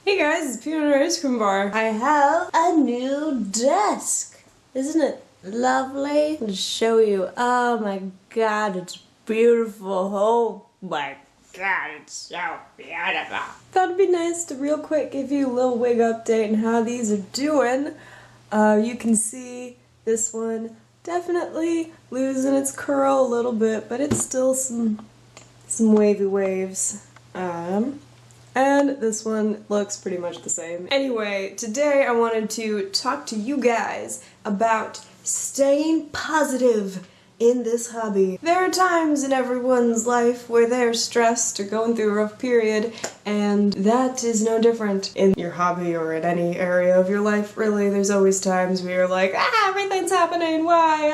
Hey guys, it's Peanut Butter Ice Cream Bar. I have a new desk. Isn't it lovely? I'll just show you. Oh my god, it's beautiful. Oh my god, it's so beautiful. Thought it'd be nice to real quick give you a little wig update on how these are doing. You can see this one definitely losing its curl a little bit, but it's still some wavy waves. And this one looks pretty much the same. Anyway, today I wanted to talk to you guys about staying positive in this hobby. There are times in everyone's life where they're stressed or going through a rough period, and that is no different in your hobby or in any area of your life, really. There's always times where you're like, everything's happening, why,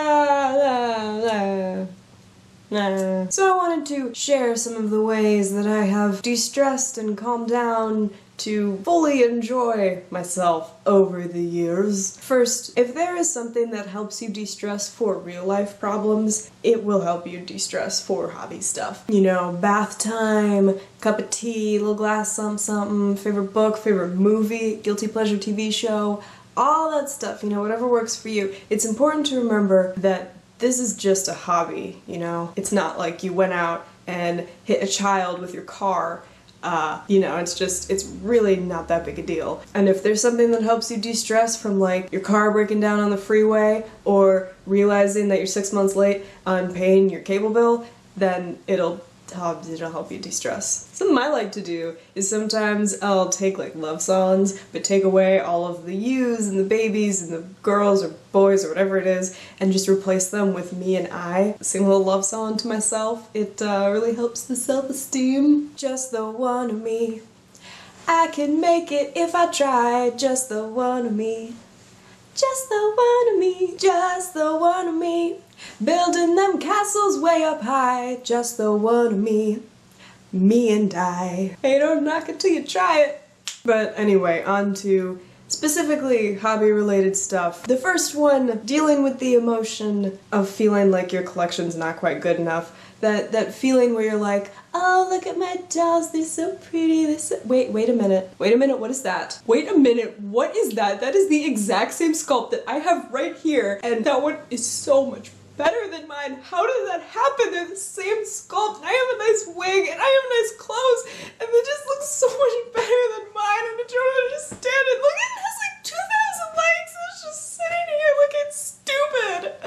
So I wanted to share some of the ways that I have de-stressed and calmed down to fully enjoy myself over the years. First, if there is something that helps you de-stress for real-life problems, it will help you de-stress for hobby stuff. You know, bath time, cup of tea, little glass something, favorite book, favorite movie, guilty pleasure TV show, all that stuff, you know, whatever works for you. It's important to remember that this is just a hobby, you know? It's not like you went out and hit a child with your car. You know, it's really not that big a deal. And if there's something that helps you de-stress from like your car breaking down on the freeway or realizing that you're 6 months late on paying your cable bill, then it'll help you de-stress. Something I like to do is sometimes I'll take like love songs, but take away all of the yous and the babies and the girls or boys or whatever it is, and just replace them with me and I. Sing a little love song to myself. It really helps the self-esteem. Just the one of me. I can make it if I try. Just the one of me. Just the one of me. Just the one of me. Building them castles way up high. Just the one of me. Me and I. Hey, don't knock it till you try it. But anyway, on to specifically hobby-related stuff. The first one, dealing with the emotion of feeling like your collection's not quite good enough. That feeling where you're like, oh, look at my dolls, they're so pretty, they're so... Wait a minute, what is that? Wait a minute, what is that? That is the exact same sculpt that I have right here, and that one is so much better than mine. How did that happen? They're the same sculpt, and I have a nice wig, and I have nice clothes, and they just look so much better than mine, and I don't understand it. Look, it has like 2,000 likes, and it's just sitting here looking stupid.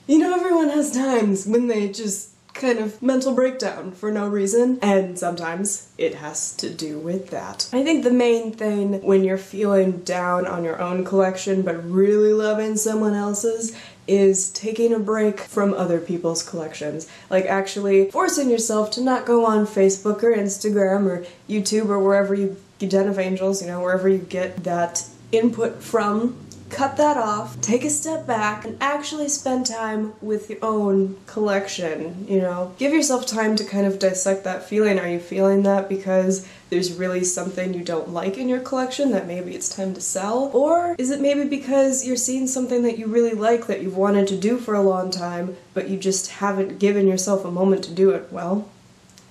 You know, everyone has times when they just kind of mental breakdown for no reason, and sometimes it has to do with that. I think the main thing when you're feeling down on your own collection but really loving someone else's is taking a break from other people's collections. Like actually forcing yourself to not go on Facebook or Instagram or YouTube or wherever you get Den of Angels, you know, wherever you get that input from. Cut that off, take a step back, and actually spend time with your own collection, you know? Give yourself time to kind of dissect that feeling. Are you feeling that because there's really something you don't like in your collection that maybe it's time to sell? Or is it maybe because you're seeing something that you really like that you've wanted to do for a long time, but you just haven't given yourself a moment to do it? Well,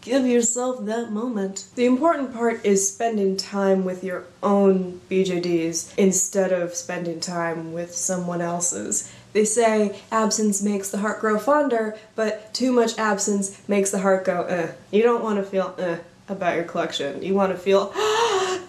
give yourself that moment. The important part is spending time with your own BJDs instead of spending time with someone else's. They say absence makes the heart grow fonder, but too much absence makes the heart go, eh. You don't want to feel about your collection. You want to feel, yeah!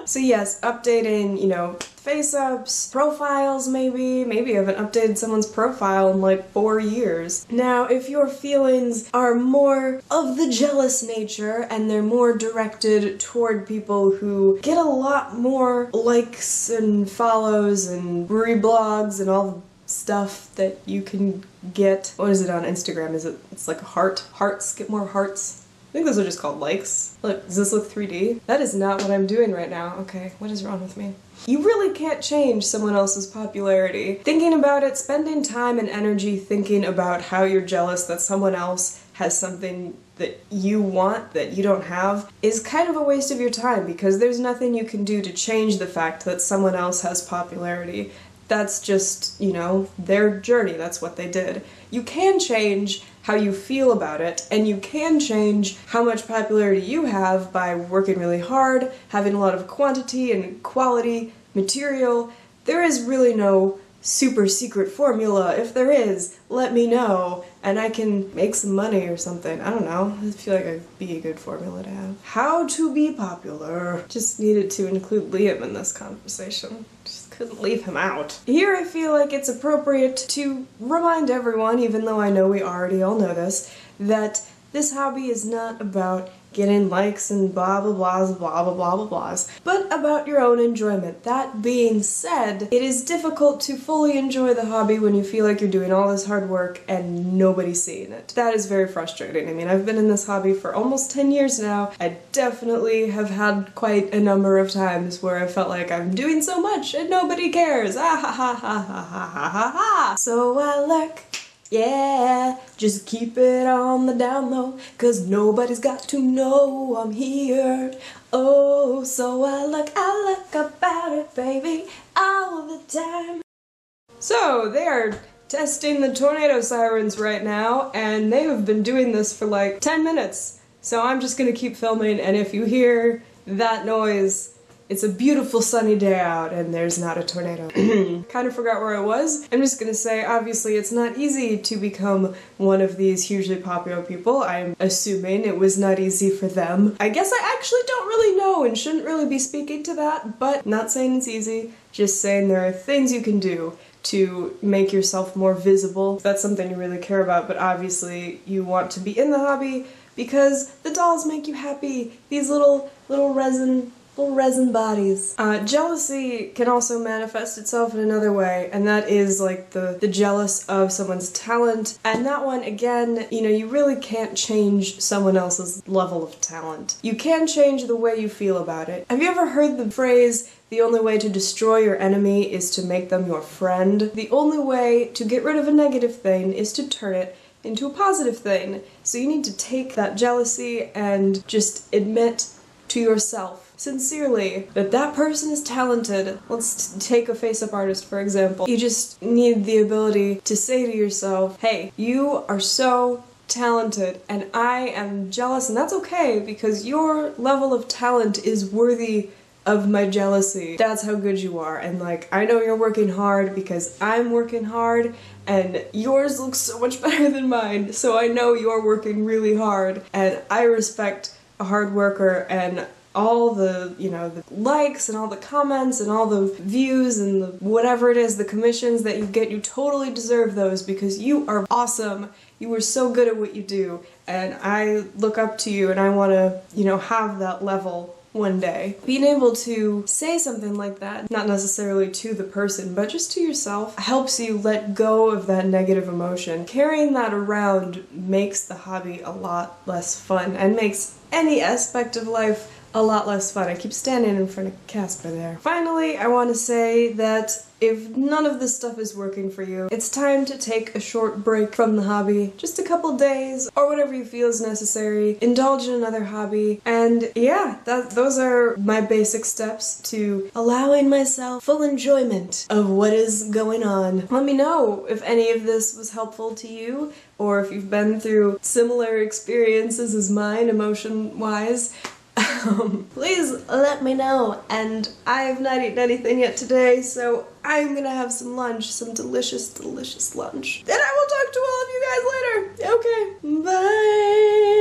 So yes, updating, you know, face-ups, profiles maybe you haven't updated someone's profile in like 4 years. Now, if your feelings are more of the jealous nature and they're more directed toward people who get a lot more likes and follows and reblogs and all the stuff that you can get, what is it on Instagram? It's like a heart? Hearts? Get more hearts? I think those are just called likes. Look, does this look 3D? That is not what I'm doing right now. Okay, what is wrong with me? You really can't change someone else's popularity. Thinking about it, spending time and energy thinking about how you're jealous that someone else has something that you want that you don't have is kind of a waste of your time because there's nothing you can do to change the fact that someone else has popularity. That's just, you know, their journey. That's what they did. You can change how you feel about it, and you can change how much popularity you have by working really hard, having a lot of quantity and quality material. There is really no super secret formula. If there is, let me know, and I can make some money or something. I don't know. I feel like it'd be a good formula to have. How to be popular. Just needed to include Liam in this conversation. Just couldn't leave him out. Here I feel like it's appropriate to remind everyone, even though I know we already all know this, that this hobby is not about getting likes and blah blah blahs, blah blah blah blah blahs, but about your own enjoyment. That being said, it is difficult to fully enjoy the hobby when you feel like you're doing all this hard work and nobody's seeing it. That is very frustrating. I mean, I've been in this hobby for almost 10 years now. I definitely have had quite a number of times where I felt like I'm doing so much and nobody cares. Ah ha ha ha ha ha ha ha ha. So I look. Yeah, just keep it on the down low, 'cause nobody's got to know I'm here. Oh, so I look about it, baby, all the time. So, they are testing the tornado sirens right now, and they have been doing this for like 10 minutes. So I'm just gonna keep filming, and if you hear that noise, it's a beautiful sunny day out and there's not a tornado. Kind of forgot where I was. I'm just gonna say, obviously it's not easy to become one of these hugely popular people. I'm assuming it was not easy for them. I guess I actually don't really know and shouldn't really be speaking to that, but not saying it's easy, just saying there are things you can do to make yourself more visible. If that's something you really care about, but obviously you want to be in the hobby because the dolls make you happy. These little resin bodies. Jealousy can also manifest itself in another way, and that is like the jealous of someone's talent. And that one, again, you know, you really can't change someone else's level of talent. You can change the way you feel about it. Have you ever heard the phrase, the only way to destroy your enemy is to make them your friend? The only way to get rid of a negative thing is to turn it into a positive thing. So you need to take that jealousy and just admit to yourself sincerely that that person is talented. Let's take a face-up artist, for example. You just need the ability to say to yourself, hey, you are so talented and I am jealous, and that's okay because your level of talent is worthy of my jealousy. That's how good you are, and like, I know you're working hard because I'm working hard, and yours looks so much better than mine, so I know you're working really hard, and I respect a hard worker, and all the, you know, the likes and all the comments and all the views and the whatever it is, the commissions that you get, you totally deserve those because you are awesome. You are so good at what you do, and I look up to you and I want to, you know, have that level one day. Being able to say something like that, not necessarily to the person, but just to yourself, helps you let go of that negative emotion. Carrying that around makes the hobby a lot less fun and makes any aspect of life a lot less fun. I keep standing in front of Casper there. Finally, I want to say that if none of this stuff is working for you, it's time to take a short break from the hobby. Just a couple days, or whatever you feel is necessary. Indulge in another hobby. And yeah, those are my basic steps to allowing myself full enjoyment of what is going on. Let me know if any of this was helpful to you, or if you've been through similar experiences as mine, emotion-wise. Please let me know, and I have not eaten anything yet today, so I'm gonna have some lunch, some delicious, delicious lunch. And I will talk to all of you guys later. Okay, bye!